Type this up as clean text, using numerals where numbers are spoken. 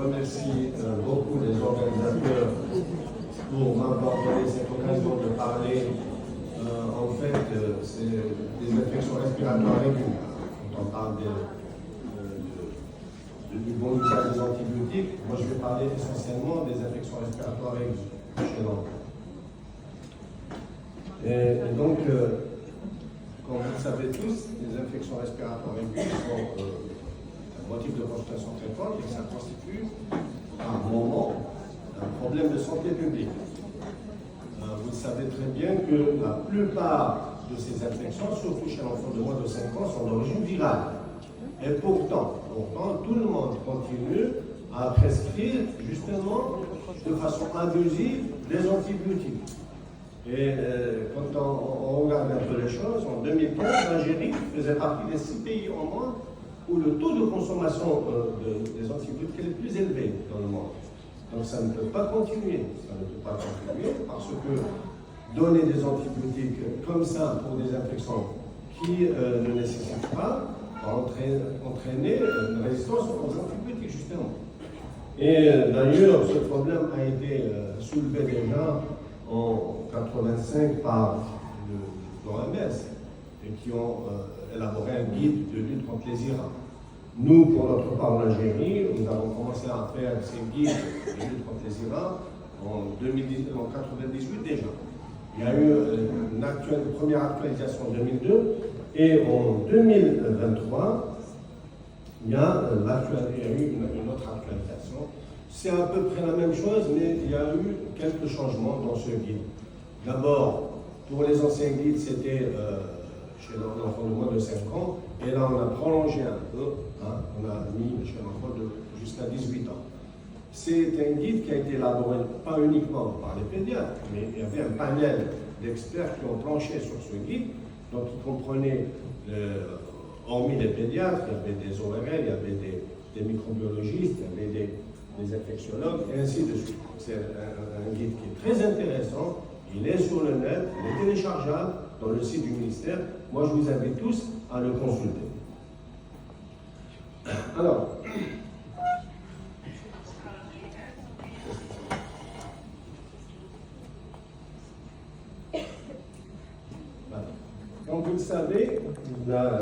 Je remercie beaucoup les organisateurs pour m'avoir donné cette occasion de parler. En fait, c'est des infections respiratoires aiguës. Quand on parle du bon usage des antibiotiques, moi je vais parler essentiellement des infections respiratoires aiguës chez l'enfant. Et donc, comme vous le savez tous, les infections respiratoires aiguës sont un motif de consultation très fort et que ça constitue par moment un problème de santé publique. Vous savez très bien que la plupart de ces infections, surtout chez l'enfant de moins de 5 ans, sont d'origine virale. Et pourtant, tout le monde continue à prescrire justement de façon abusive des antibiotiques. Et quand on regarde un peu les choses, en 2015, l'Algérie faisait partie des 6 pays au monde où le taux de consommation des antibiotiques est le plus élevé dans le monde. Donc ça ne peut pas continuer. Ça ne peut pas continuer parce que donner des antibiotiques comme ça pour des infections qui ne nécessitent pas va entraîner une résistance aux antibiotiques, justement. Et d'ailleurs, ce problème a été soulevé déjà en 1985 par l'OMS et qui ont élaboré un guide de lutte contre les IRA. Nous, pour notre part en Algérie, nous avons commencé à faire ces guides de lutte contre les IRA en 1998 déjà. Il y a eu une première actualisation en 2002 et en 2023, il y a eu une autre actualisation. C'est à peu près la même chose, mais il y a eu quelques changements dans ce guide. D'abord, pour les anciens guides, c'était chez l'enfant de moins de 5 ans, et là on a prolongé un peu, on a mis chez l'enfant jusqu'à 18 ans. C'est un guide qui a été élaboré pas uniquement par les pédiatres, mais il y avait un panel d'experts qui ont planché sur ce guide, donc ils comprenaient, hormis les pédiatres, il y avait des ORL, il y avait des microbiologistes, il y avait des infectiologues, et ainsi de suite. C'est un guide qui est très intéressant, il est sur le net, il est téléchargeable dans le site du ministère. Moi, je vous invite tous à le consulter. Alors, comme vous le savez,